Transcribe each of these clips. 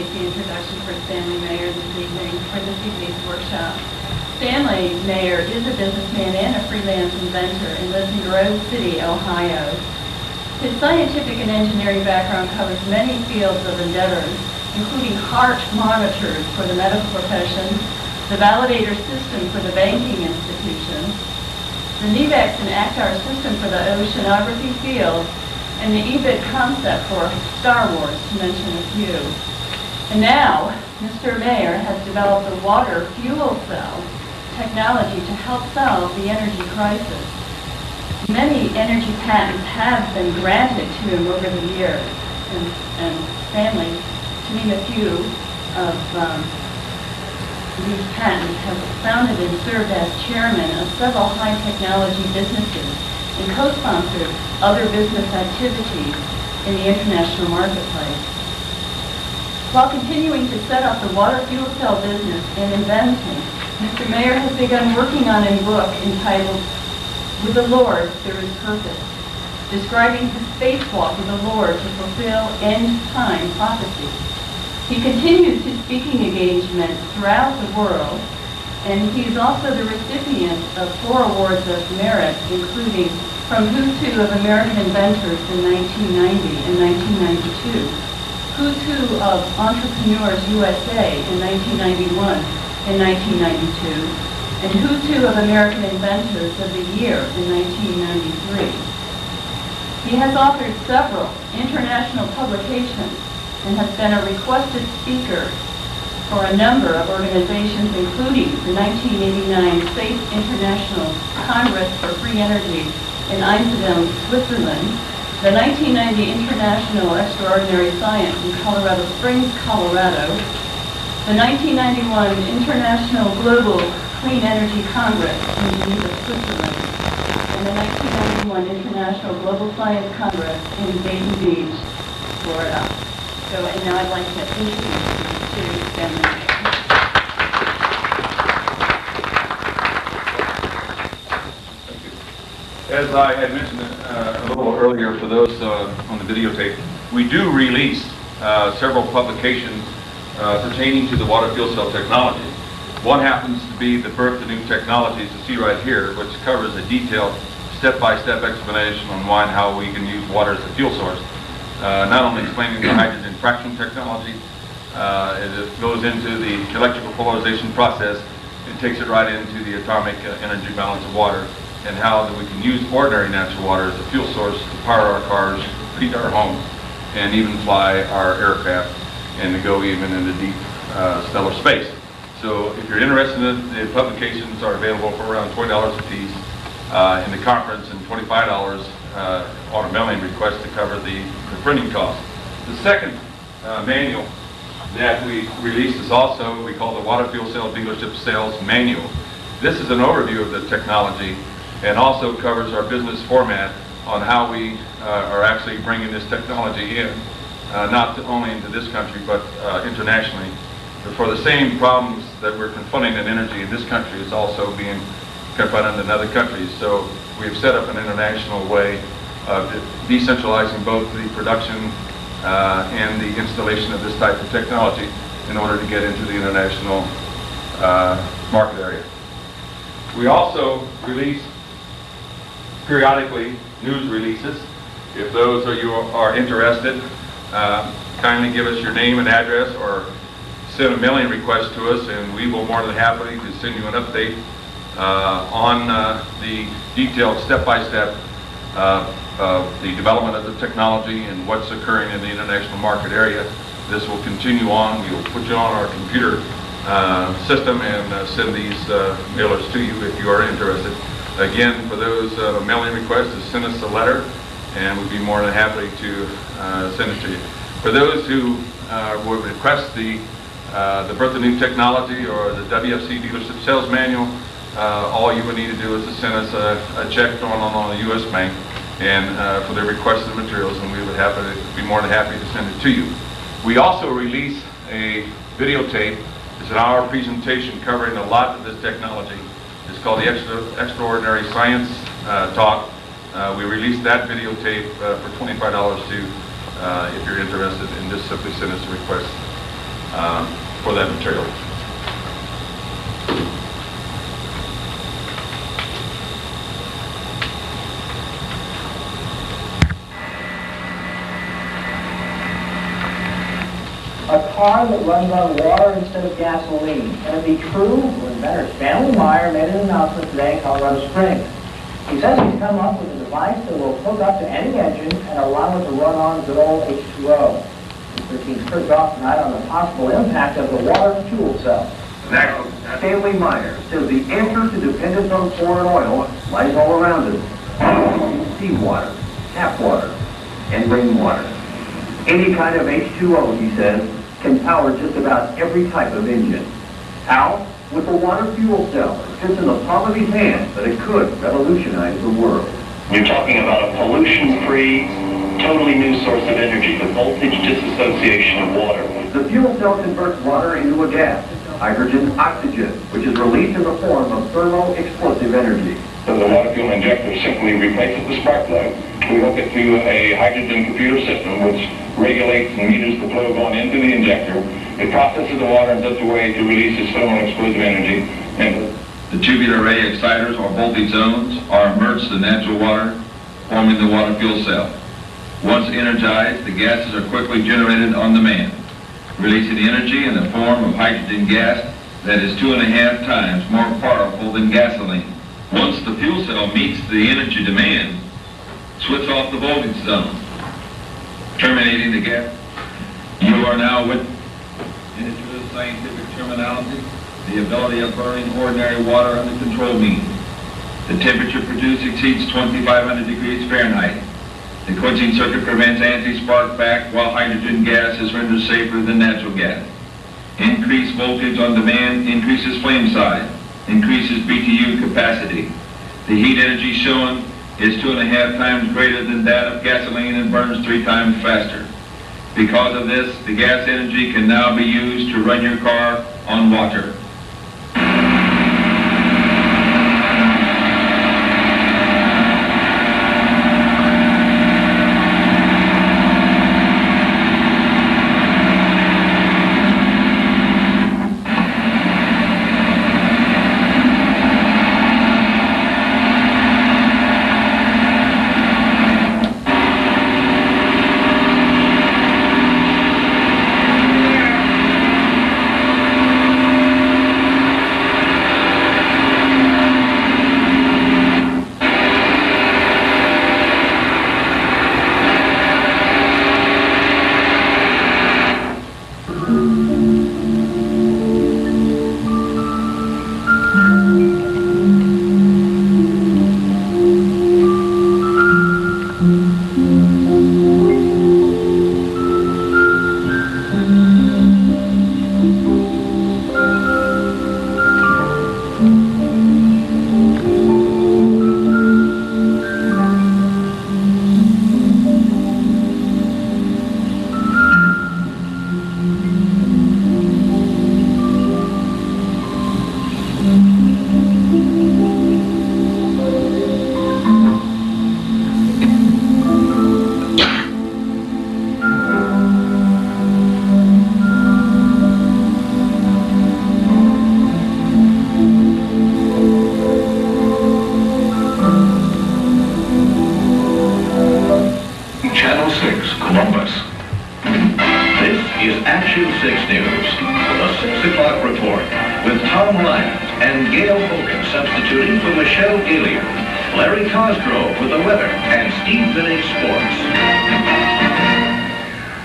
appreciate the introduction for Stanley Meyer this evening, for this evening's workshop. Stanley Meyer is a businessman and a freelance inventor and lives in Grove City, Ohio. His scientific and engineering background covers many fields of endeavors, including heart monitors for the medical profession, the validator system for the banking institutions, the NEVEX and ACTAR system for the oceanography field, and the EBIT concept for Star Wars, to mention a few. And now, Mr. Meyer has developed a water fuel cell technology to help solve the energy crisis. Many energy patents have been granted to him over the years, and Stanley, to name a few of these patents, have founded and served as chairman of several high technology businesses and co-sponsored other business activities in the international marketplace. While continuing to set up the water fuel cell business and inventing, Mr. Meyer has begun working on a book entitled With the Lord There is Purpose, describing his spacewalk with the Lord to fulfill end-time prophecy. He continues his speaking engagements throughout the world, and he is also the recipient of 4 awards of merit, including from Who's Who of American Inventors in 1990 and 1992, Who's Who of Entrepreneurs USA in 1991 and 1992, and Who's Who of American Inventors of the Year in 1993. He has authored several international publications and has been a requested speaker for a number of organizations, including the 1989 Safe International Congress for Free Energy in Einsiedeln, Switzerland, the 1990 International Extraordinary Science in Colorado Springs, Colorado, the 1991 International Global Clean Energy Congress in Geneva, Switzerland, and the 1991 International Global Science Congress in Dayton Beach, Florida. And now I'd like to introduce you to Stanley Meyer. As I had mentioned a little earlier, for those on the videotape, we do release several publications pertaining to the water fuel cell technology. One happens to be the Birth of New Technologies, you see right here, which covers a detailed step-by-step explanation on why and how we can use water as a fuel source. Not only explaining the hydrogen fraction technology, it goes into the electrical polarization process and takes it right into the atomic energy balance of water, and how that we can use ordinary natural water as a fuel source to power our cars, heat our homes, and even fly our aircraft, and to go even into deep stellar space. So if you're interested in it, the publications are available for around $20 a piece in the conference, and $25 on a mailing request to cover the printing cost. The second manual that we released is also, we call the Water Fuel Cell Dealership Sales Manual. This is an overview of the technology and also covers our business format on how we are actually bringing this technology in, not only into this country, but internationally. But for the same problems that we're confronting in energy in this country is also being confronted in other countries. So we've set up an international way of decentralizing both the production and the installation of this type of technology in order to get into the international market area. We also release periodically news releases. If those of you are interested, kindly give us your name and address or send a mailing request to us, and we will more than happily to send you an update on the detailed step-by-step of the development of the technology and what's occurring in the international market area. This will continue on. We will put you on our computer system and send these mailers to you if you are interested. Again, for those mailing requests, just send us a letter, and we'd be more than happy to send it to you. For those who would request the Birth of New Technology or the WFC Dealership Sales Manual, all you would need to do is to send us a check on a U.S. bank and for the requested materials, and we would be more than happy to send it to you. We also release a videotape. It's an hour presentation covering a lot of this technology. It's called the Extraordinary Science Talk. We released that videotape for $25 too, if you're interested, and just simply send us a request. for that material. A car that runs on water instead of gasoline. Can it be true? Well, inventor Stanley Meyer made an announcement today in Colorado Springs. He says he's come up with a device that will hook up to any engine and allow it to run on good old H2O. Mr. King's first off tonight on the possible impact of the water fuel cell. Next, Stanley Meyer says the answer to dependence on foreign oil lies all around us. Seawater, tap water, and rainwater. Any kind of H2O, he says, can power just about every type of engine. How? With a water fuel cell. It fits in the palm of his hand, but it could revolutionize the world. You're talking about a pollution-free, totally new source of energy, the voltage disassociation of water. The fuel cell converts water into a gas, hydrogen oxygen, which is released in the form of thermo-explosive energy. So the water fuel injector simply replaces the spark plug. We hook it to a hydrogen computer system which regulates and meters the flow going into the injector. It processes the water in such a way to release its thermo-explosive energy. And the tubular array exciters or voltage zones are immersed in natural water, forming the water fuel cell. Once energized, the gases are quickly generated on demand, releasing energy in the form of hydrogen gas that is 2.5 times more powerful than gasoline. Once the fuel cell meets the energy demand, switch off the voltage zone, terminating the gas. You are now with, in true scientific terminology, the ability of burning ordinary water under controlled means. The temperature produced exceeds 2,500 degrees Fahrenheit. The quenching circuit prevents anti-spark back while hydrogen gas is rendered safer than natural gas. Increased voltage on demand increases flame size, increases BTU capacity. The heat energy shown is 2.5 times greater than that of gasoline and burns 3 times faster. Because of this, the gas energy can now be used to run your car on water.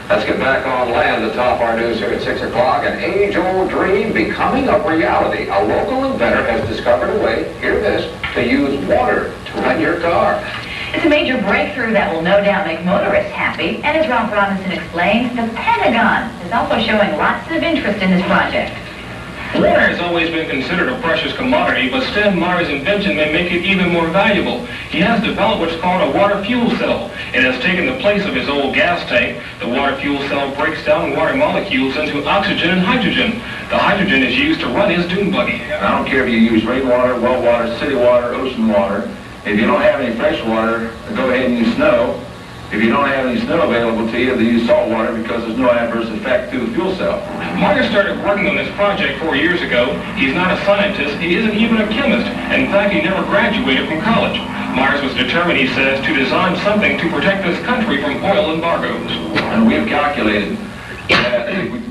Let's get back on land atop our news here at 6 o'clock. An age-old dream becoming a reality. A local inventor has discovered a way, hear this, to use water to run your car. It's a major breakthrough that will no doubt make motorists happy. And as Ralph Robinson explains, the Pentagon is also showing lots of interest in this project. Water has always been considered a precious commodity, but Stan Meyer's invention may make it even more valuable. He has developed what's called a water fuel cell. It has taken the place of his old gas tank. The water fuel cell breaks down water molecules into oxygen and hydrogen. The hydrogen is used to run his dune buggy. I don't care if you use rainwater, well water, city water, ocean water. If you don't have any fresh water, go ahead and use snow. If If you don't have any snow available to you, they use salt water because there's no adverse effect to the fuel cell. Meyer started working on this project 4 years ago. He's not a scientist. He isn't even a chemist. And in fact, he never graduated from college. Myers was determined, he says, to design something to protect this country from oil embargoes. And we have calculated that if we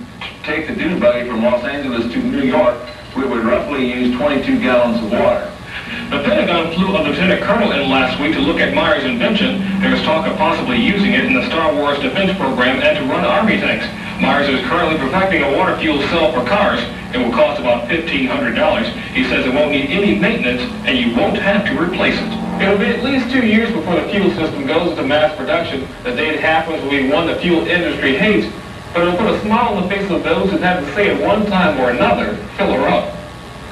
take the dune buggy from Los Angeles to New York, we would roughly use 22 gallons of water. The Pentagon flew a lieutenant colonel in last week to look at Meyer's invention. There was talk of possibly using it in the Star Wars defense program and to run Army tanks. Myers is currently perfecting a water fuel cell for cars. It will cost about $1,500. He says it won't need any maintenance and you won't have to replace it. It'll be at least 2 years before the fuel system goes into mass production. The day it happens will be one the fuel industry hates, but it'll put a smile on the face of those who've had to say at one time or another, fill her up.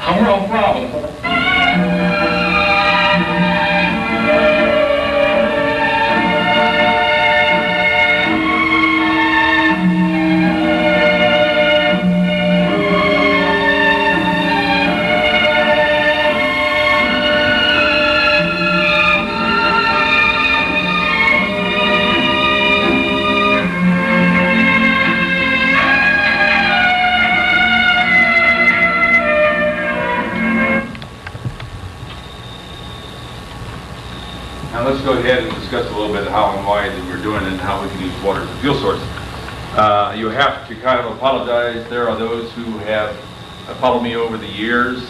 I'm Ralph Robin. Now let's go ahead and discuss a little bit how and why that we're doing it and how we can use water as a fuel source. You have to kind of apologize. There are those who have followed me over the years.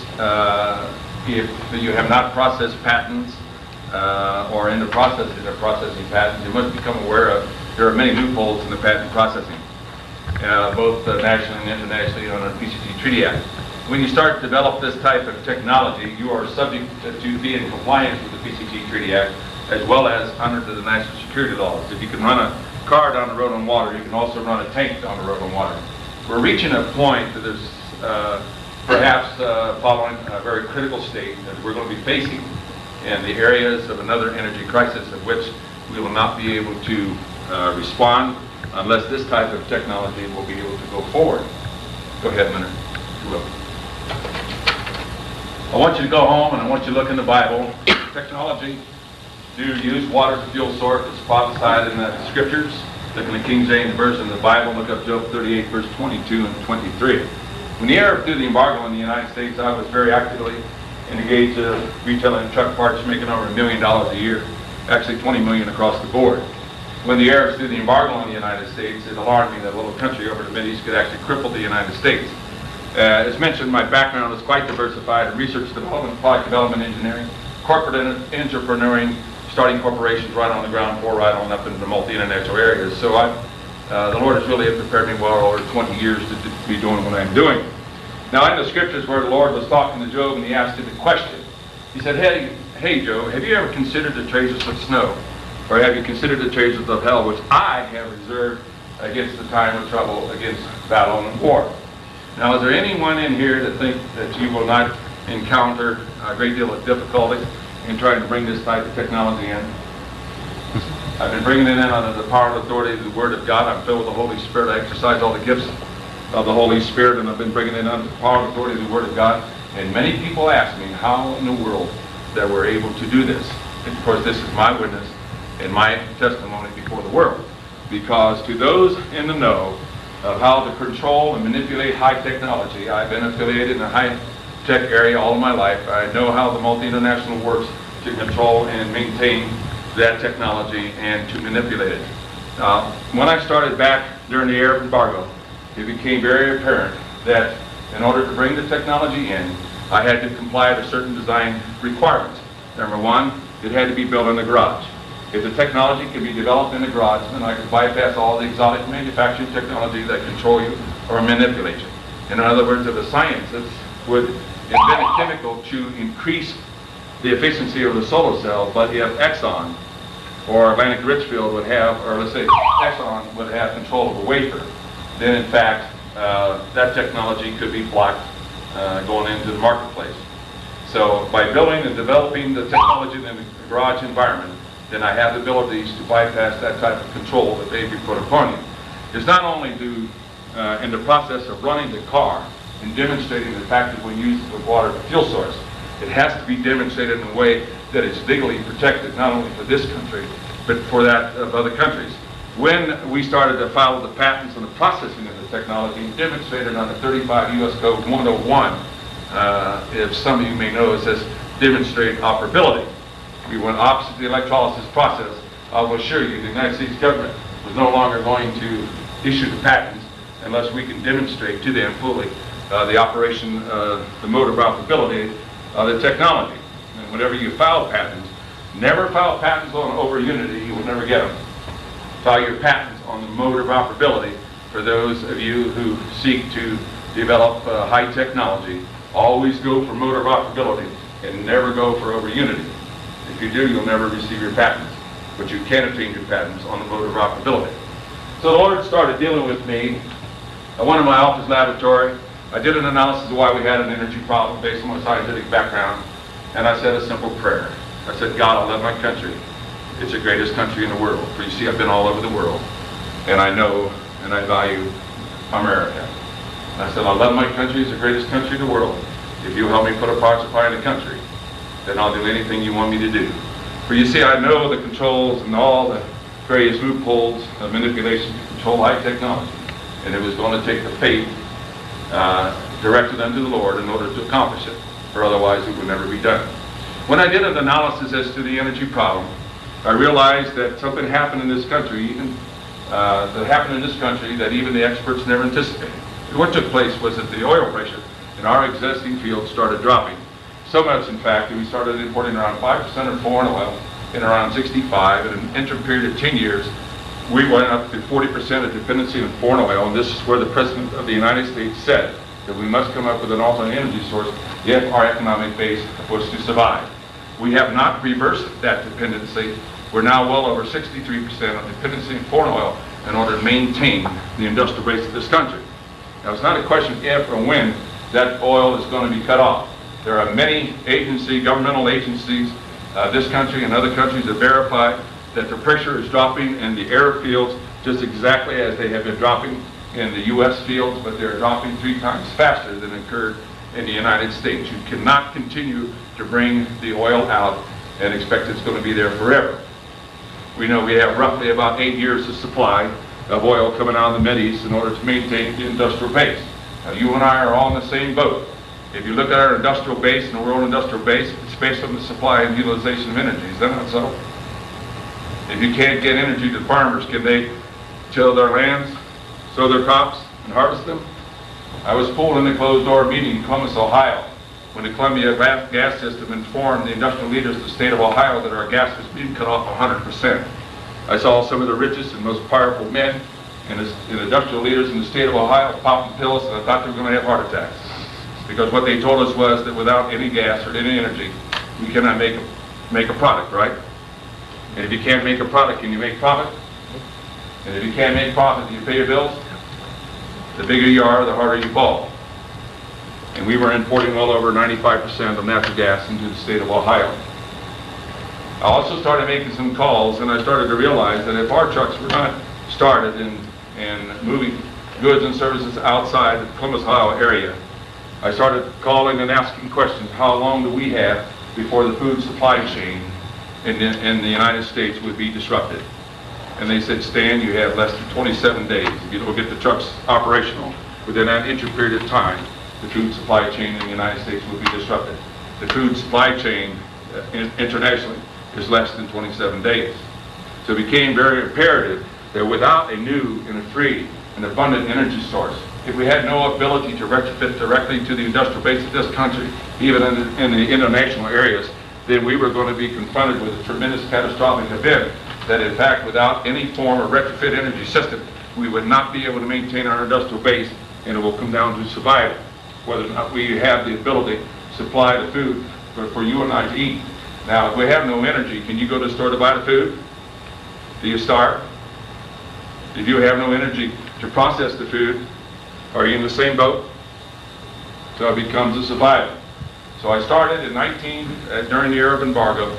If you have not processed patents or in the process of processing patents, you must become aware of there are many loopholes in the patent processing, both nationally and internationally under the PCT Treaty Act. When you start to develop this type of technology, you are subject to be in compliance with the PCT Treaty Act as well as under the national security laws. If you can run a car down the road on water, you can also run a tank down the road on water. We're reaching a point that there's perhaps following a very critical state that we're going to be facing in the areas of another energy crisis of which we will not be able to respond unless this type of technology will be able to go forward. Go ahead, Leonard. You will. I want you to go home and I want you to look in the Bible. Technology do use water as a fuel source. It's prophesied in the scriptures. Look in the King James Version of the Bible. Look up Job 38, verse 22 and 23. When the Arab threw the embargo in the United States, I was very actively engaged retailing truck parts, making over $1 million a year. Actually, $20 million across the board. When the Arabs threw the embargo on the United States, it alarmed me that a little country over the Mideast could actually cripple the United States. As mentioned, my background is quite diversified in research development, product development, engineering, corporate entrepreneuring, starting corporations right on the ground floor, right on up into the multi-international areas. So the Lord has really prepared me well over 20 years to be doing what I'm doing. Now in the scriptures where the Lord was talking to Job and he asked him a question, he said, hey Job, have you ever considered the treasures of snow? Or have you considered the treasures of hell, which I have reserved against the time of trouble, against battle and war? Now, is there anyone in here that think that you will not encounter a great deal of difficulty in trying to bring this type of technology in? I've been bringing it in under the power and authority of the Word of God. I'm filled with the Holy Spirit. I exercise all the gifts of the Holy Spirit, and I've been bringing it under the power and authority of the Word of God. And many people ask me how in the world that we're able to do this. And of course, this is my witness and my testimony before the world. Because to those in the know of how to control and manipulate high technology, I've been affiliated in the high-tech area all of my life. I know how the multi-international works to control and maintain that technology and to manipulate it. When I started back during the Arab embargo, it became very apparent that in order to bring the technology in, I had to comply to certain design requirements. Number one, it had to be built in the garage. If the technology could be developed in the garage, then I could bypass all the exotic manufacturing technology that control you or manipulate you. In other words, if the scientists would invent a chemical to increase the efficiency of the solar cell, but if Exxon or Atlantic Richfield would have, or let's say Exxon would have control of the wafer, then in fact that technology could be blocked going into the marketplace. So by building and developing the technology in the garage environment, then I have the abilities to bypass that type of control that they be put upon you. It's not only in the process of running the car and demonstrating the fact that we use the water as a fuel source, it has to be demonstrated in a way that is legally protected, not only for this country, but for that of other countries. When we started to file the patents on the processing of the technology, demonstrated under 35 U.S. Code 101, if some of you may know, it says demonstrate operability. We went opposite the electrolysis process. I will assure you the United States government was no longer going to issue the patents unless we can demonstrate to them fully the operation, the mode of operability of the technology. And whenever you file patents, never file patents on over unity, you will never get them. File your patents on the mode of operability for those of you who seek to develop high technology. Always go for mode of operability and never go for over unity. If you do, you'll never receive your patents, but you can obtain your patents on the mode of operability. So the Lord started dealing with me. I went in my office laboratory. I did an analysis of why we had an energy problem based on my scientific background, and I said a simple prayer. I said, God, I love my country. It's the greatest country in the world. For you see, I've been all over the world, and I know and I value America. And I said, I love my country. It's the greatest country in the world. If you help me put a power supply in the country, then I'll do anything you want me to do. For you see, I know the controls and all the various loopholes of manipulation to control high technology, and it was going to take the faith directed unto the Lord in order to accomplish it, or otherwise it would never be done. When I did an analysis as to the energy problem, I realized that something happened in this country, that even the experts never anticipated. What took place was that the oil pressure in our existing field started dropping. So much, in fact, that we started importing around 5% of foreign oil in around 65. In an interim period of 10 years, we went up to 40% of dependency on foreign oil, and this is where the President of the United States said that we must come up with an alternate energy source if our economic base was to survive. We have not reversed that dependency. We're now well over 63% of dependency on foreign oil in order to maintain the industrial base of this country. Now, it's not a question if or when that oil is going to be cut off. There are many governmental agencies, this country and other countries that verify that the pressure is dropping in the airfields just exactly as they have been dropping in the U.S. fields, but they're dropping 3 times faster than occurred in the United States. You cannot continue to bring the oil out and expect it's going to be there forever. We know we have roughly about 8 years of supply of oil coming out of the Mideast in order to maintain the industrial base. Now, you and I are all in the same boat. If you look at our industrial base and the world industrial base, it's based on the supply and utilization of energy. Is that not so? If you can't get energy to farmers, can they till their lands, sow their crops, and harvest them? I was pulled in a closed-door meeting in Columbus, Ohio, when the Columbia gas system informed the industrial leaders of the state of Ohio that our gas was being cut off 100%. I saw some of the richest and most powerful men and industrial leaders in the state of Ohio popping pills, and I thought they were going to have heart attacks. Because what they told us was that without any gas or any energy, we cannot make a product, right? And if you can't make a product, can you make profit? And if you can't make profit, do you pay your bills? The bigger you are, the harder you fall. And we were importing well over 95% of natural gas into the state of Ohio. I also started making some calls, and I started to realize that if our trucks were not started in moving goods and services outside the Columbus, Ohio area, I started calling and asking questions. How long do we have before the food supply chain in the United States would be disrupted? And they said, Stan, you have less than 27 days. If you don't get the trucks operational within that interim period of time, the food supply chain in the United States will be disrupted. The food supply chain internationally is less than 27 days. So it became very imperative that without a new and a free and abundant energy source, if we had no ability to retrofit directly to the industrial base of this country, even in the international areas, then we were going to be confronted with a tremendous catastrophic event that, in fact, without any form of retrofit energy system, we would not be able to maintain our industrial base, and it will come down to survival, whether or not we have the ability to supply the food for you and I to eat. Now, if we have no energy, can you go to the store to buy the food? Do you starve? If you have no energy to process the food, are you in the same boat? So it becomes a survival. So I started in during the Arab embargo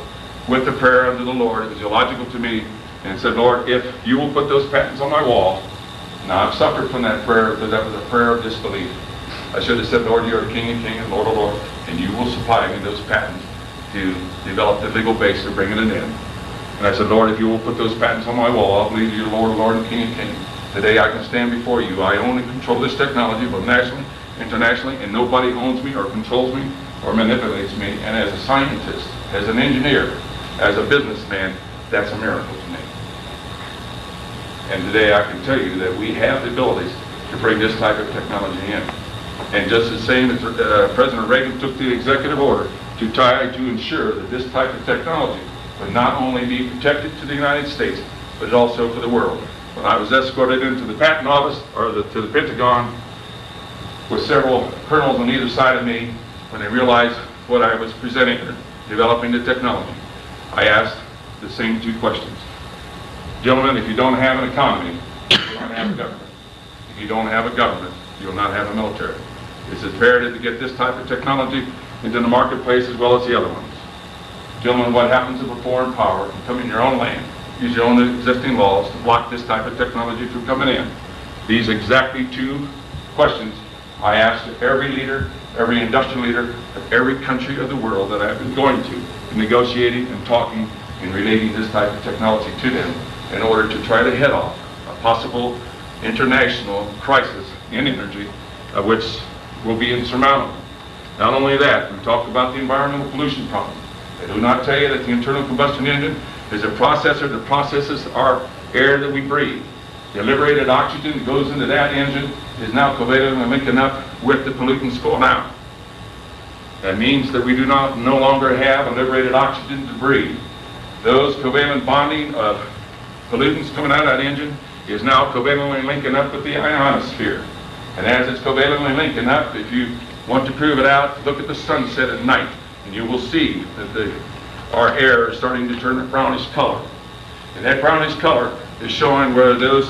with the prayer unto the Lord. It was illogical to me, and said, Lord, if you will put those patents on my wall. Now, I've suffered from that prayer because that was a prayer of disbelief. I should have said, Lord, you are the King of Kings and Lord of Lords, and you will supply me those patents to develop the legal base for bringing it in. And I said, Lord, if you will put those patents on my wall, I'll believe you're Lord, Lord, and King of Kings. Today I can stand before you. I own and control this technology, both nationally, internationally, and nobody owns me or controls me or manipulates me. And as a scientist, as an engineer, as a businessman, that's a miracle to me. And today I can tell you that we have the abilities to bring this type of technology in. And just the same as President Reagan took the executive order to try to ensure that this type of technology would not only be protected to the United States, but also for the world. When I was escorted into the patent office, or to the Pentagon, with several colonels on either side of me, when they realized what I was presenting or developing the technology, I asked the same two questions. Gentlemen, if you don't have an economy, you don't have a government. If you don't have a government, you will not have a military. It's imperative to get this type of technology into the marketplace as well as the other ones. Gentlemen, what happens if a foreign power can come in your own land, use your own existing laws to block this type of technology from coming in? These exactly two questions I asked every leader, every industrial leader of every country of the world that I've been going to, negotiating and talking and relating this type of technology to them in order to try to head off a possible international crisis in energy, which will be insurmountable. Not only that, we talked about the environmental pollution problem. They do not tell you that the internal combustion engine is a processor that processes our air that we breathe. The liberated oxygen that goes into that engine is now covalently linking up with the pollutants going out. That means that we do not no longer have a liberated oxygen to breathe. Those covalent bonding of pollutants coming out of that engine is now covalently linking up with the ionosphere. And as it's covalently linking up, if you want to prove it out, look at the sunset at night, and you will see that our air is starting to turn a brownish color. And that brownish color is showing where those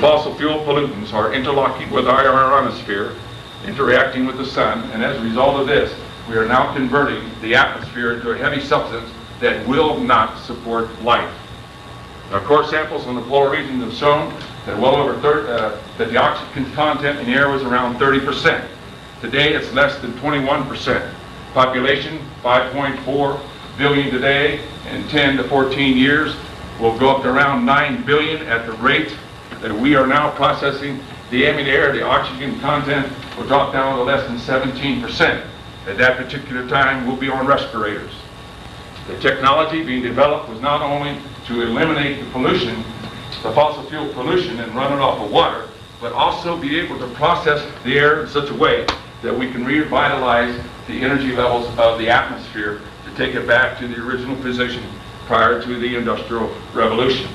fossil fuel pollutants are interlocking with our ionosphere, interacting with the sun, and as a result of this, we are now converting the atmosphere into a heavy substance that will not support life. Our core samples on the polar regions have shown that well over that the oxygen content in the air was around 30%. Today it's less than 21%. Population 5.4 billion today. In 10 to 14 years will go up to around 9 billion at the rate that we are now processing the ambient air. The oxygen content will drop down to less than 17%. At that particular time we'll be on respirators. The technology being developed was not only to eliminate the pollution, the fossil fuel pollution, and run it off of water, but also be able to process the air in such a way that we can revitalize the energy levels of the atmosphere to take it back to the original position prior to the Industrial Revolution.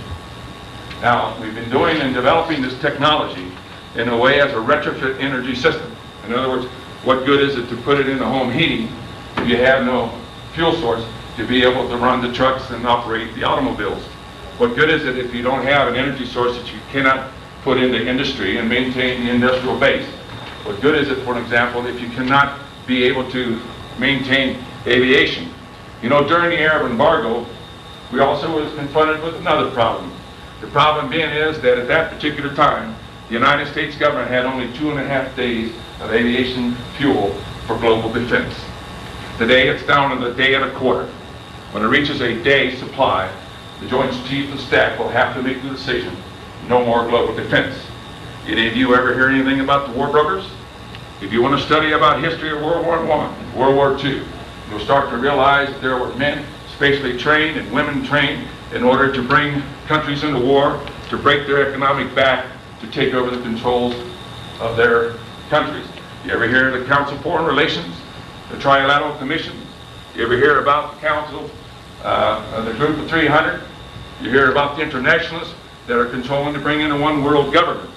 Now, we've been doing and developing this technology in a way as a retrofit energy system. In other words, what good is it to put it into home heating if you have no fuel source to be able to run the trucks and operate the automobiles? What good is it if you don't have an energy source that you cannot put into industry and maintain the industrial base? What good is it, for example, if you cannot be able to maintain aviation? You know, during the Arab embargo, we also was confronted with another problem. The problem being is that at that particular time, the United States government had only 2.5 days of aviation fuel for global defense. Today it's down to a day and a quarter. When it reaches a day supply, the Joint Chiefs of Staff will have to make the decision, no more global defense. Did any of you ever hear anything about the war brokers? If you want to study about history of World War I, World War II, you'll start to realize that there were men spatially trained and women trained in order to bring countries into war, to break their economic back, to take over the controls of their countries. You ever hear of the Council of Foreign Relations, the Trilateral Commission? You ever hear about the Council of the Group of 300? You hear about the internationalists that are controlling to bring in a one world government.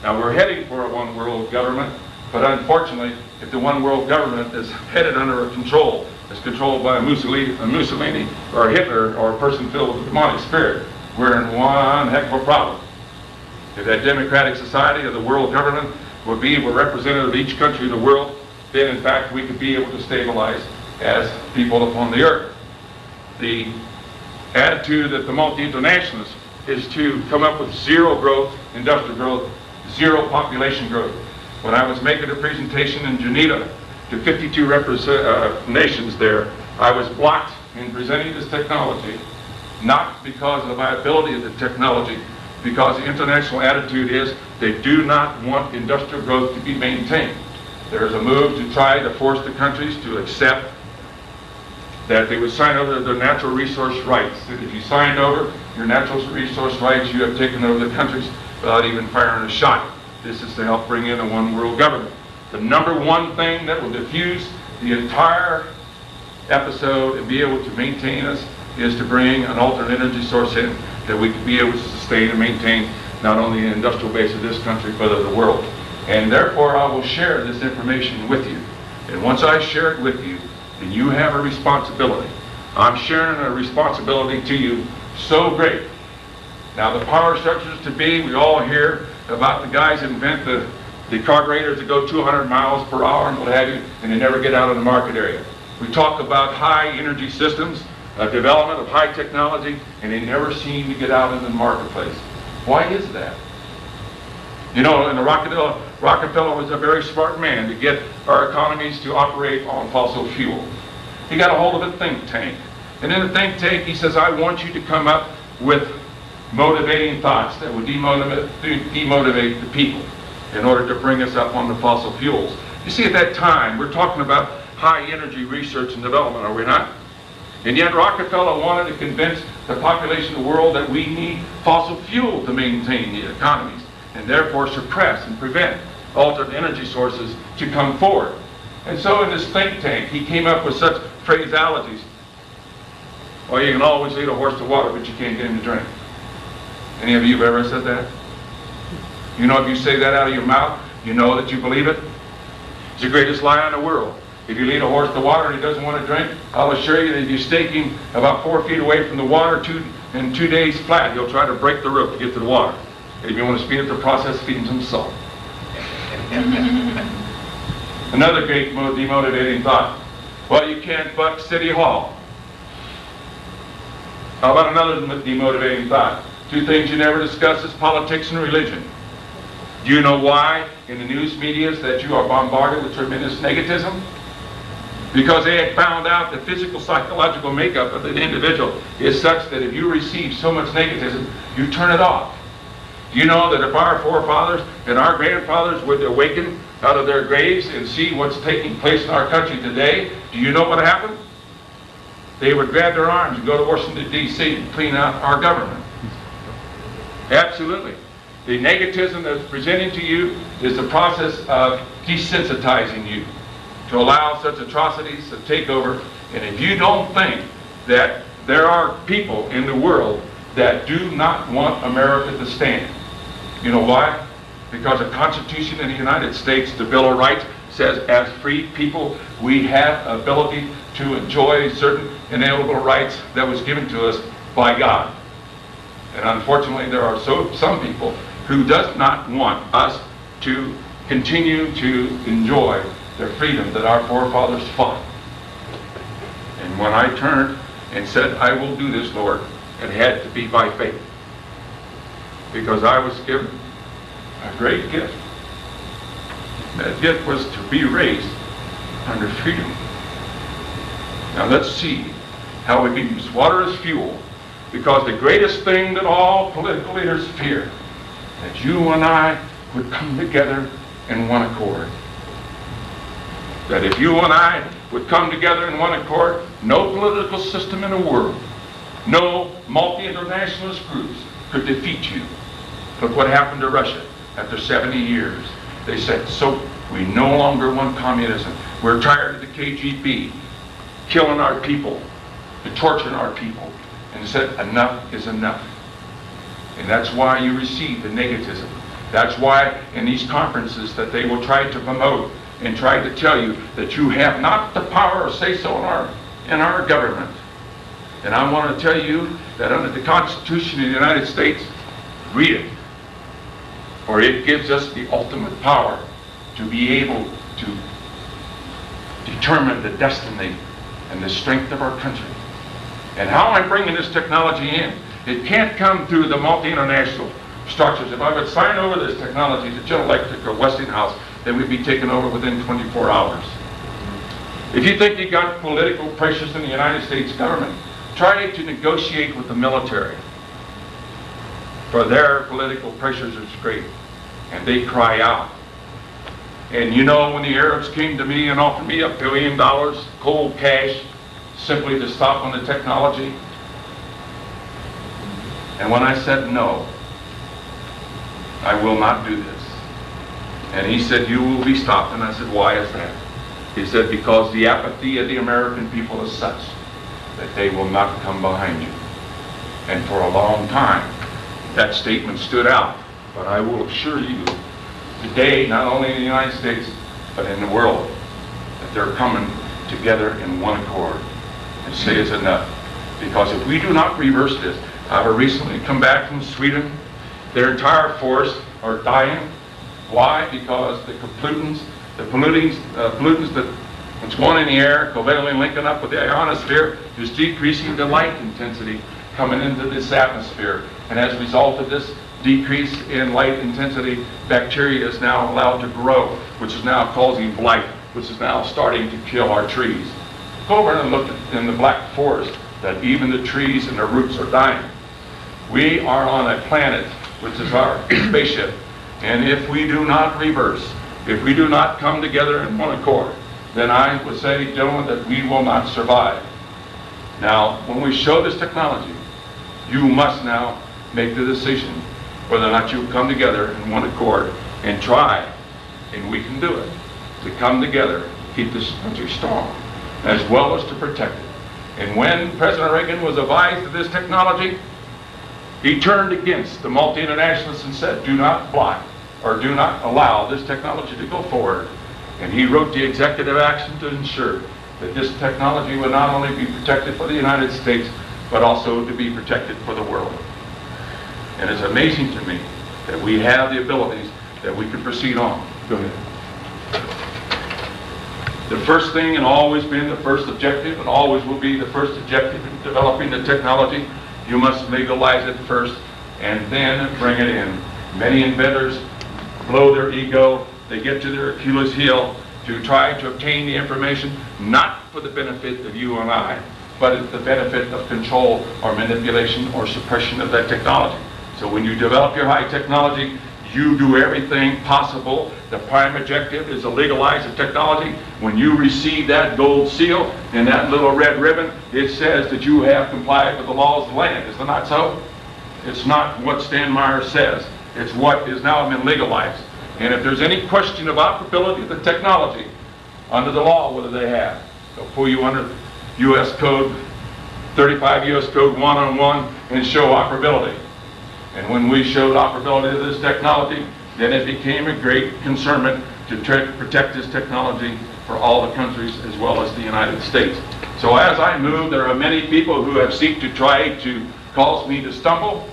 Now we're heading for a one world government, but unfortunately, if the one world government is headed under a control, is controlled by a Mussolini or a Hitler or a person filled with the demonic spirit, we're in one heck of a problem. If that democratic society of the world government would be a representative of each country in the world, then in fact we could be able to stabilize as people upon the earth. The attitude that the multi-internationalists is to come up with zero growth, industrial growth, zero population growth. When I was making a presentation in Geneva to 52 nations there, I was blocked in presenting this technology not because of the viability of the technology, because the international attitude is they do not want industrial growth to be maintained. There is a move to try to force the countries to accept that they would sign over their natural resource rights. That if you signed over your natural resource rights, you have taken over the countries without even firing a shot. This is to help bring in a one world government. The number one thing that will diffuse the entire episode and be able to maintain us is to bring an alternate energy source in that we can be able to sustain and maintain not only the industrial base of this country but of the world. And therefore I will share this information with you. And once I share it with you, then you have a responsibility. I'm sharing a responsibility to you so great. Now the power structures to be, we all hear about the guys that invent the carburetors that go 200 miles per hour and what have you, and they never get out of the market area. We talk about high energy systems, development of high technology, and they never seem to get out into the marketplace. Why is that? You know, and Rockefeller was a very smart man to get our economies to operate on fossil fuel. He got a hold of a think tank. And in the think tank, he says, I want you to come up with motivating thoughts that would demotivate the people in order to bring us up on the fossil fuels. You see, at that time, we're talking about high energy research and development, are we not? And yet Rockefeller wanted to convince the population of the world that we need fossil fuel to maintain the economies, and therefore suppress and prevent alternate energy sources to come forward. And so in this think tank, he came up with such phraseologies. Well, you can always lead a horse to water, but you can't get him to drink. Any of you have ever said that? You know, if you say that out of your mouth, you know that you believe it. It's the greatest lie in the world. If you lead a horse to water and he doesn't want to drink, I'll assure you that if you stake him about 4 feet away from the water in 2 days flat, he'll try to break the rope to get to the water. If you want to speed up the process, feed him some salt. Another great demotivating thought. Well, you can't buck City Hall. How about another demotivating thought? 2 things you never discuss is politics and religion. Do you know why in the news medias that you are bombarded with tremendous negativism? Because they had found out the physical, psychological makeup of the individual is such that if you receive so much negativism, you turn it off. Do you know that if our forefathers and our grandfathers would awaken out of their graves and see what's taking place in our country today, do you know what happened? They would grab their arms and go to Washington, D.C. and clean out our government. Absolutely. The negativism that's presenting to you is the process of desensitizing you to allow such atrocities to take over. And if you don't think that there are people in the world that do not want America to stand, you know why? Because the Constitution in the United States, the Bill of Rights, says as free people we have ability to enjoy certain inalienable rights that was given to us by God. And unfortunately there are some people who does not want us to continue to enjoy the freedom that our forefathers fought. And when I turned and said, I will do this, Lord, it had to be by faith. Because I was given a great gift. That gift was to be raised under freedom. Now let's see how we can use water as fuel. Because the greatest thing that all political leaders fear, that you and I would come together in one accord. That if you and I would come together in one accord, no political system in the world, no multi-internationalist groups could defeat you. Look what happened to Russia after 70 years. They said, so we no longer want communism. We're tired of the KGB killing our people, torturing our people. And said, enough is enough. And that's why you receive the negativism. That's why in these conferences that they will try to promote and try to tell you that you have not the power or say-so in our government. And I want to tell you that under the Constitution of the United States, read it. For it gives us the ultimate power to be able to determine the destiny and the strength of our country. And how I'm bringing this technology in, it can't come through the multi-international structures. If I would sign over this technology to General Electric or Westinghouse, then we'd be taken over within 24 hours. If you think you got political pressures in the United States government try to negotiate with the military. For their political pressures is great, and they cry out. And you know, when the Arabs came to me and offered me $1 billion, cold cash, simply to stop on the technology, and when I said no, I will not do this. And he said, you will be stopped. And I said, why is that? He said, because the apathy of the American people is such that they will not come behind you. And for a long time, that statement stood out. But I will assure you, today, not only in the United States, but in the world, that they're coming together in one accord and say it's enough. Because if we do not reverse this, I've recently come back from Sweden. Their entire force are dying. Why? Because the pollutants that's going in the air, covalently linking up with the ionosphere, is decreasing the light intensity coming into this atmosphere. And as a result of this decrease in light intensity, bacteria is now allowed to grow, which is now causing blight, which is now starting to kill our trees. Go over and look in the black forest that even the trees and their roots are dying. We are on a planet which is our spaceship. And if we do not reverse, if we do not come together in one accord, then I would say, gentlemen, that we will not survive. Now, when we show this technology, you must now make the decision whether or not you come together in one accord and try, and we can do it, to come together, keep this country strong, as well as to protect it. And when President Reagan was advised of this technology, he turned against the multi-internationalists and said, do not block or do not allow this technology to go forward. And he wrote the executive action to ensure that this technology would not only be protected for the United States, but also to be protected for the world. And it's amazing to me that we have the abilities that we can proceed on. Go ahead. The first thing, and always been the first objective, and always will be the first objective in developing the technology, you must legalize it first and then bring it in. Many inventors blow their ego, they get to their Achilles heel to try to obtain the information, not for the benefit of you and I, but at the benefit of control or manipulation or suppression of that technology. So when you develop your high technology, you do everything possible. The prime objective is to legalize the technology. When you receive that gold seal and that little red ribbon, it says that you have complied with the laws of the land. Is it not so? It's not what Stan Meyer says. It's what is now been legalized. And if there's any question of operability of the technology under the law, whether they have, they'll pull you under U.S. Code 35 U.S. Code 101 and show operability. And when we showed operability of this technology, then it became a great concern to protect this technology for all the countries as well as the United States. So as I move, there are many people who have seeked to try to cause me to stumble,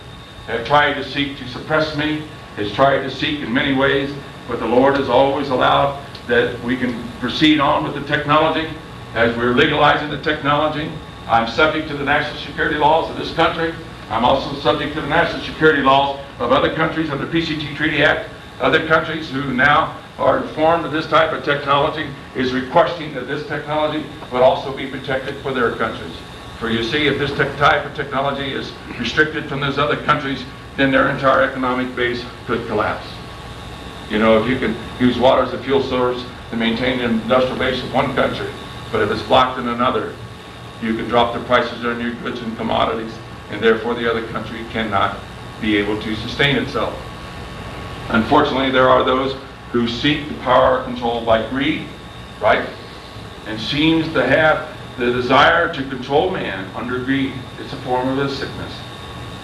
have tried to seek to suppress me, has tried to seek in many ways, but the Lord has always allowed that we can proceed on with the technology. As we're legalizing the technology, I'm subject to the national security laws of this country. I'm also subject to the national security laws of other countries under the PCT Treaty Act. Other countries who now are informed of this type of technology is requesting that this technology would also be protected for their countries. For you see, if this type of technology is restricted from those other countries, then their entire economic base could collapse. You know, if you can use water as a fuel source to maintain an industrial base of one country, but if it's blocked in another, you can drop the prices on your goods and commodities, and therefore the other country cannot be able to sustain itself. Unfortunately, there are those who seek the power controlled by greed, right? And seems to have the desire to control man under greed. It's a form of a sickness.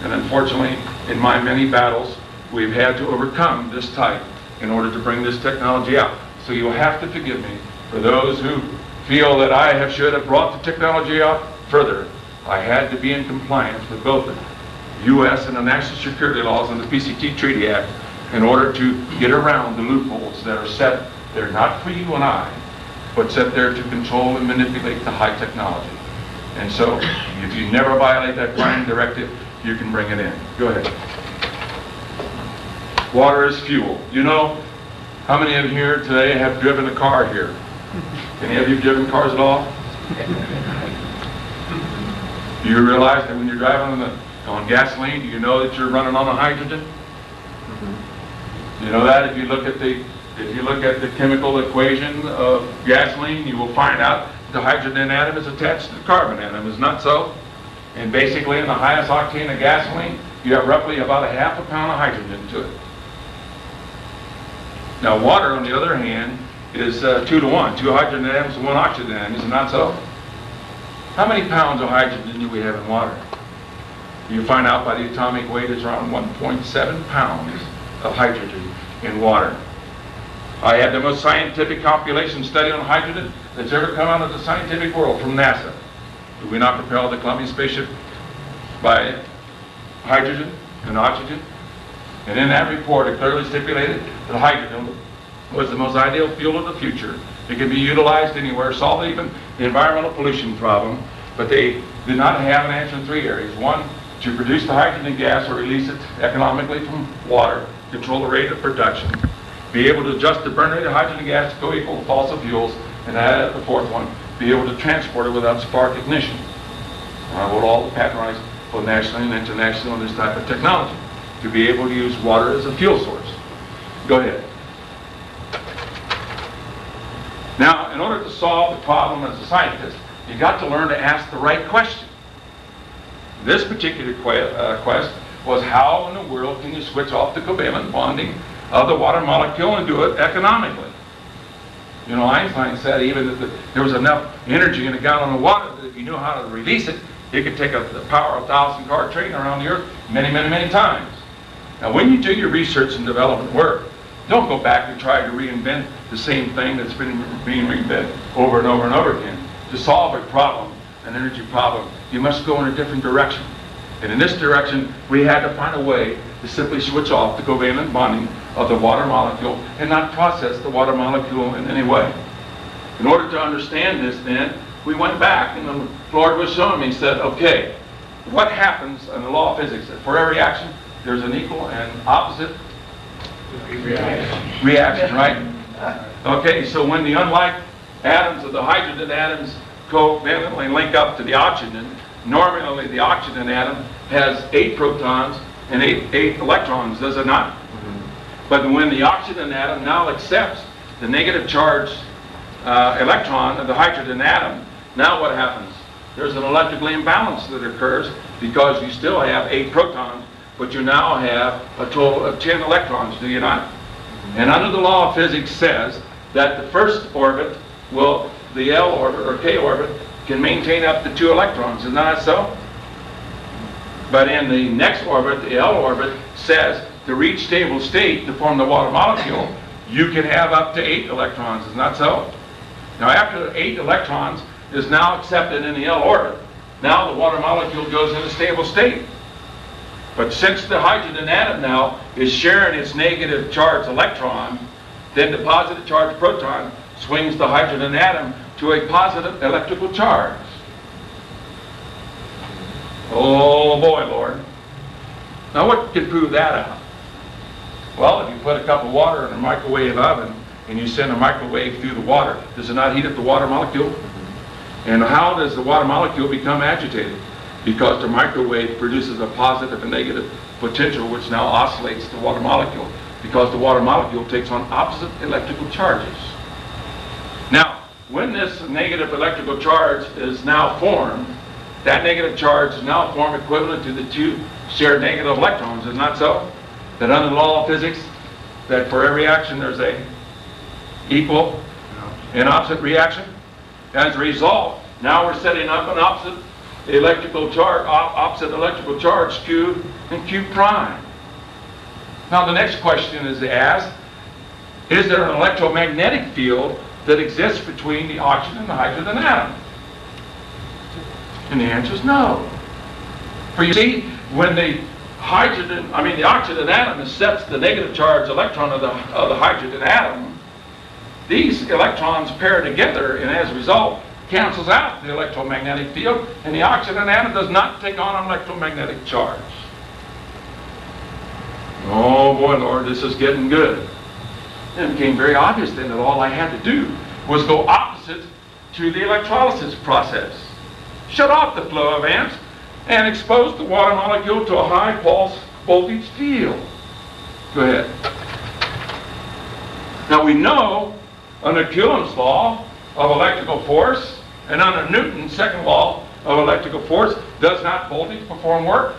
And unfortunately, in my many battles, we've had to overcome this type in order to bring this technology out. So you'll have to forgive me for those who feel that I should have brought the technology out further. I had to be in compliance with both the U.S. and the national security laws and the PCT Treaty Act in order to get around the loopholes that are set there not for you and I, but set there to control and manipulate the high technology. And so, if you never violate that prime directive, you can bring it in. Go ahead. Water is fuel. You know, how many of you here today have driven a car here? Any of you driven cars at all? Do you realize that when you're driving on gasoline, do you know that you're running on a hydrogen? You know that if you look at the chemical equation of gasoline, you will find out the hydrogen atom is attached to the carbon atom. Is not so? And basically, in the highest octane of gasoline, you have roughly about a half a pound of hydrogen to it. Now, water, on the other hand, is 2 to 1. 2 hydrogen atoms to 1 oxygen atom. Is it not so? How many pounds of hydrogen do we have in water? You find out by the atomic weight is around 1.7 pounds of hydrogen in water. I had the most scientific compilation study on hydrogen that's ever come out of the scientific world from NASA. Did we not propel the Columbia spaceship by hydrogen and oxygen? And in that report, it clearly stipulated that hydrogen was the most ideal fuel of the future. It can be utilized anywhere, solve even the environmental pollution problem, but they did not have an answer in 3 areas. 1, to produce the hydrogen gas or release it economically from water, control the rate of production, be able to adjust the burn rate of hydrogen gas to co-equal to fossil fuels, and add the 4th one, be able to transport it without spark ignition. And I wrote all the patent rights both nationally and internationally on this type of technology, to be able to use water as a fuel source. Go ahead. Now, in order to solve the problem as a scientist, you got to learn to ask the right question. This particular quest was, how in the world can you switch off the covalent bonding of the water molecule and do it economically? You know, Einstein said even that there was enough energy in a gallon of water that if you knew how to release it, it could take the power of a 1,000-car train around the earth many, many, many times. Now, when you do your research and development work, don't go back and try to reinvent the same thing that's been being reinvented over and over and over again. To solve a problem, an energy problem, you must go in a different direction. And in this direction, we had to find a way to simply switch off the covalent bonding of the water molecule and not process the water molecule in any way. In order to understand this, then, we went back, and the Lord was showing me, he said, okay, what happens in the law of physics? That for every action, there's an equal and opposite reaction, right? Okay, so when the unlike atoms of the hydrogen atoms covalently link up to the oxygen, normally the oxygen atom has 8 protons and 8 electrons, does it not? But when the oxygen atom now accepts the negative charge electron of the hydrogen atom, now what happens? There's an electrical imbalance that occurs because you still have 8 protons, but you now have a total of 10 electrons, do you not? And under the law of physics says that the first orbit will, the L orbit or K orbit, can maintain up to 2 electrons, isn't that so? But in the next orbit, the L orbit, says to reach stable state to form the water molecule, you can have up to 8 electrons, isn't that so? Now after 8 electrons is now accepted in the L orbit, now the water molecule goes into stable state. But since the hydrogen atom now is sharing its negative charged electron, then the positive charged proton swings the hydrogen atom to a positive electrical charge. Oh boy, Lord. Now what can prove that out? Well, if you put a cup of water in a microwave oven and you send a microwave through the water, does it not heat up the water molecule? And how does the water molecule become agitated? Because the microwave produces a positive and negative potential, which now oscillates the water molecule, because the water molecule takes on opposite electrical charges. Now, when this negative electrical charge is now formed, that negative charge is now formed equivalent to the 2 shared negative electrons, is not so? That under the law of physics, that for every action there's a equal and opposite reaction. As a result, now we're setting up an opposite electrical charge, Q and Q prime. Now the next question is asked, is there an electromagnetic field that exists between the oxygen and the hydrogen atom? And the answer is no. For you see, when the oxygen atom accepts the negative charge electron of the hydrogen atom, these electrons pair together, and as a result, cancels out the electromagnetic field, and the oxygen atom does not take on an electromagnetic charge. Oh boy, Lord, this is getting good. Then it became very obvious then that all I had to do was go opposite to the electrolysis process. Shut off the flow of amps and expose the water molecule to a high pulse voltage field. Go ahead. Now we know under Coulomb's law of electrical force and under Newton's second law of electrical force, does not voltage perform work?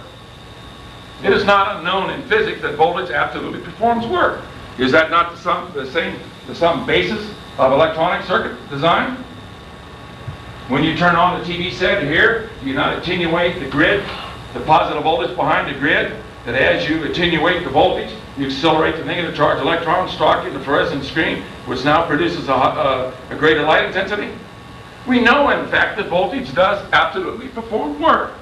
It is not unknown in physics that voltage absolutely performs work. Is that not the same basis of electronic circuit design? When you turn on the TV set here, you not attenuate the grid, the positive voltage behind the grid, that as you attenuate the voltage, you accelerate the negative charge electron striking the fluorescent screen, which now produces a greater light intensity. We know, in fact, that voltage does absolutely perform work.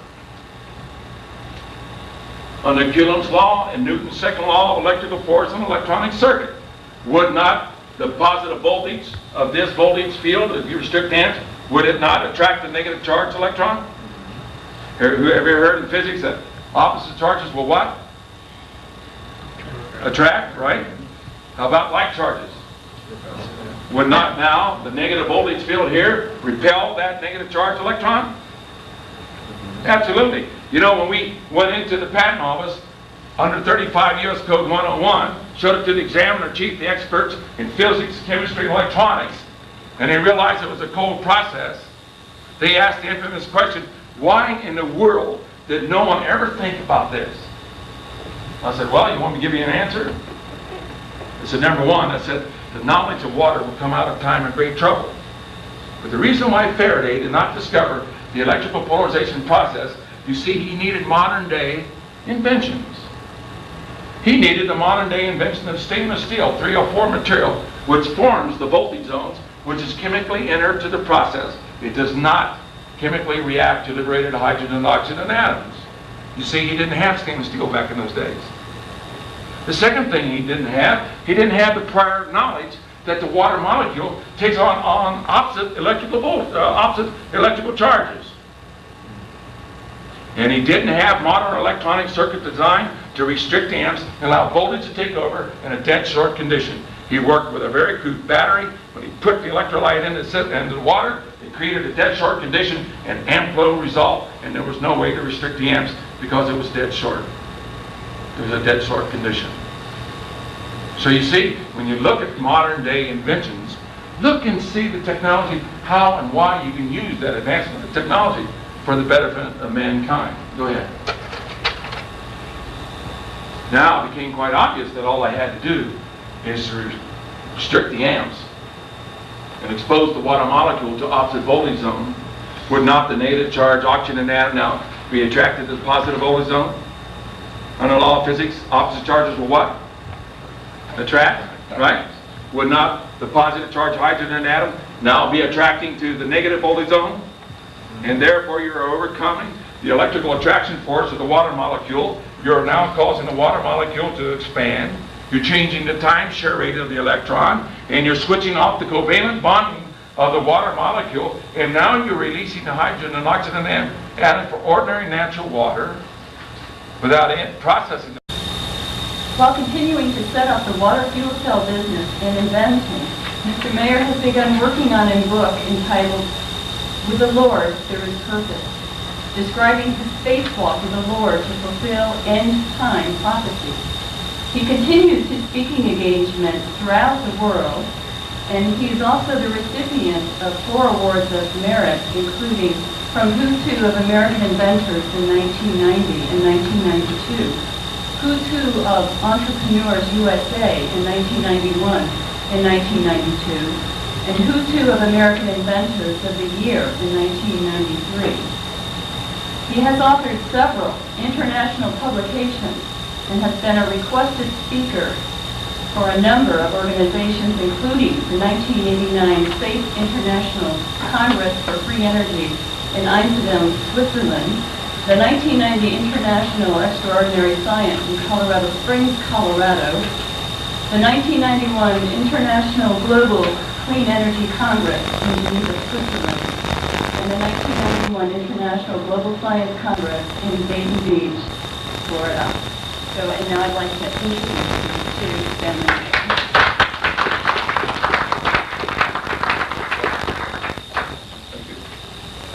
Under Coulomb's law and Newton's second law of electrical force and electronic circuit, would not the positive voltage of this voltage field, if you restrict amps, would it not attract the negative charge electron? Have you ever heard in physics that opposite charges will what? Attract, right? How about like charges? Would not now the negative voltage field here repel that negative charge electron? Absolutely. You know, when we went into the patent office, under 35 U.S. Code 101, showed it to the examiner chief, the experts in physics, chemistry, and electronics, and they realized it was a cold process. They asked the infamous question, why in the world did no one ever think about this? I said, well, you want me to give you an answer? I said, number one, I said, the knowledge of water will come out of time in great trouble. But the reason why Faraday did not discover the electrical polarization process, you see, he needed modern day inventions. He needed the modern day invention of stainless steel 304 material, which forms the voltage zones, which is chemically inert to the process. It does not chemically react to liberated hydrogen and oxygen atoms. You see, he didn't have stainless steel back in those days. The second thing he didn't have the prior knowledge that the water molecule takes on opposite electrical charges. And he didn't have modern electronic circuit design to restrict amps and allow voltage to take over in a dead short condition. He worked with a very crude battery. When he put the electrolyte into the water, it created a dead short condition, and amp flow resolved, and there was no way to restrict the amps because it was dead short. It was a dead short condition. So you see, when you look at modern day inventions, look and see the technology, how and why you can use that advancement of technology for the benefit of mankind. Go ahead. Now it became quite obvious that all I had to do is to restrict the amps and expose the water molecule to opposite voltage zone. Would not the negative charge oxygen atom now be attracted to the positive voltage zone? Under the law of physics, opposite charges will what? Attract, right? Would not the positive charge hydrogen atom now be attracting to the negative voltage zone? And therefore you're overcoming the electrical attraction force of the water molecule. You're now causing the water molecule to expand. You're changing the time-share rate of the electron, and you're switching off the covalent bonding of the water molecule, and now you're releasing the hydrogen and oxygen atom for ordinary natural water without processing. While continuing to set up the water fuel cell business and inventing, Mr. Meyer has begun working on a book entitled With the Lord There is Purpose, describing his spacewalk with the Lord to fulfill end-time prophecy. He continues his speaking engagements throughout the world, and he is also the recipient of 4 awards of merit, including from Who's Who of American Inventors in 1990 and 1992, Who's Who of Entrepreneurs USA in 1991 and 1992, and Who's Who of American Inventors of the Year in 1993. He has authored several international publications and has been a requested speaker for a number of organizations, including the 1989 Safe International Congress for Free Energy in Einsiedeln, Switzerland, the 1990 International Extraordinary Science in Colorado Springs, Colorado, the 1991 International Global Clean Energy Congress in Geneva, Switzerland, and the 1991 International Global Science Congress in Dayton Beach, Florida. So, and now I'd like to introduce you to Stanley.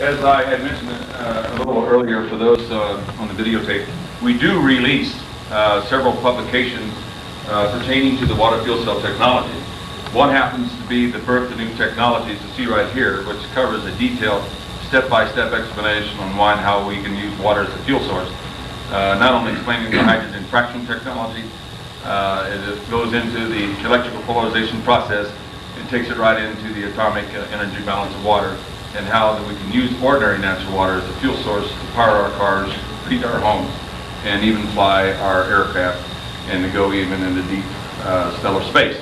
As I had mentioned a little earlier for those on the videotape, we do release several publications pertaining to the water fuel cell technology. One happens to be the birth of new technologies, you see right here, which covers a detailed step-by-step explanation on why and how we can use water as a fuel source. Not only explaining the hydrogen fraction technology, it goes into the electrical polarization process and takes it right into the atomic energy balance of water, and how that we can use ordinary natural water as a fuel source to power our cars, heat our homes, and even fly our aircraft, and to go even into deep stellar space.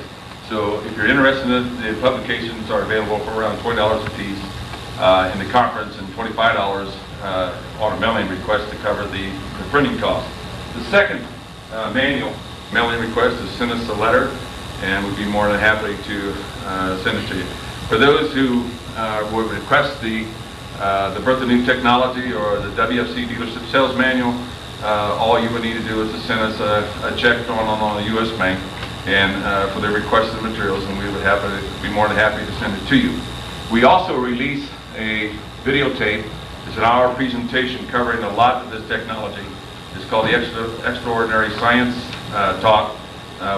So if you're interested in it, the publications are available for around $20 a piece in the conference, and $25 on a mailing request to cover the printing cost. The second manual mailing request is send us a letter, and we'd be more than happy to send it to you. For those who would request the birth of new technology or the WFC dealership sales manual, all you would need to do is to send us a check on a U.S. bank, and for the requested materials, and we would be more than happy to send it to you. We also release a videotape. It's an hour presentation covering a lot of this technology. It's called the Extraordinary Science Talk.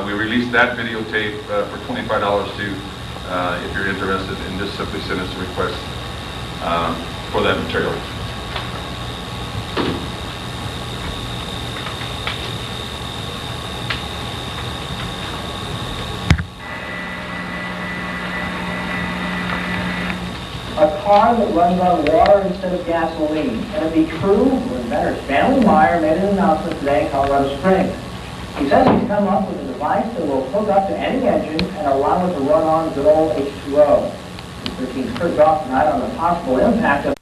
We released that videotape for $25 too, if you're interested, and just simply send us a request for that material. A car that runs on water instead of gasoline. Can it be true? Or better, Stanley Meyer made an announcement today in Colorado Springs. He says he's come up with a device that will hook up to any engine and allow it to run on good old H2O. Mr. King's heard off tonight on the possible impact of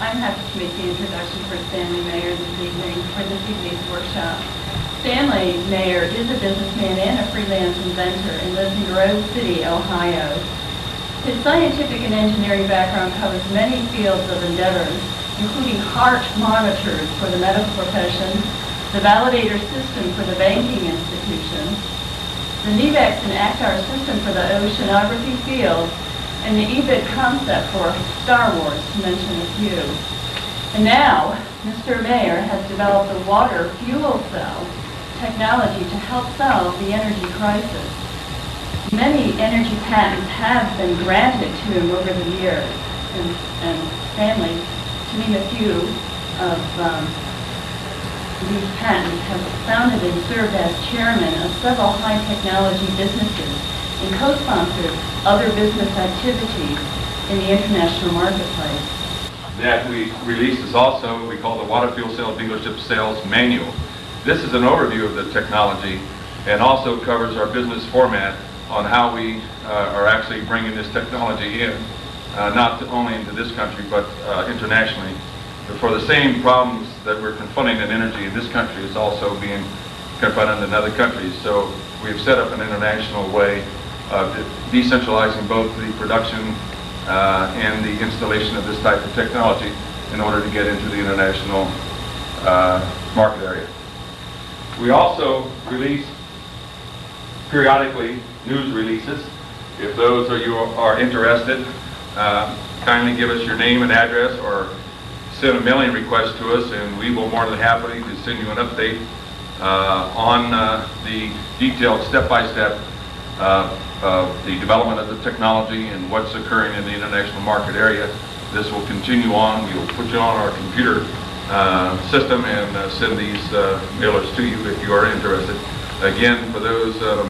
I'm happy to make the introduction for Stanley Meyer this evening for this evening's workshop. Stanley Meyer is a businessman and a freelance inventor and lives in Grove City, Ohio. His scientific and engineering background covers many fields of endeavors, including heart monitors for the medical profession, the validator system for the banking institutions, the NEVEX and ACTAR system for the oceanography field, and the EBIT concept for Star Wars, to mention a few. And now, Mr. Meyer has developed a water fuel cell technology to help solve the energy crisis. Many energy patents have been granted to him over the years, and Stanley, to name a few of these patents, have founded and served as chairman of several high-technology businesses and co-sponsored other business activities in the international marketplace. That we released is also, we call the Water Fuel Cell Dealership Sales Manual. This is an overview of the technology and also covers our business format on how we are actually bringing this technology in, not only into this country, but internationally. But for the same problems that we're confronting in energy in this country is also being confronted in other countries. So we've set up an international way of decentralizing both the production and the installation of this type of technology in order to get into the international market area. We also release periodically news releases. If those of you are interested, kindly give us your name and address or send a mailing request to us, and we will more than happily to send you an update on the detailed step-by-step of the development of the technology and what's occurring in the international market area. This will continue on. We will put you on our computer system and send these mailers to you if you are interested. Again, for those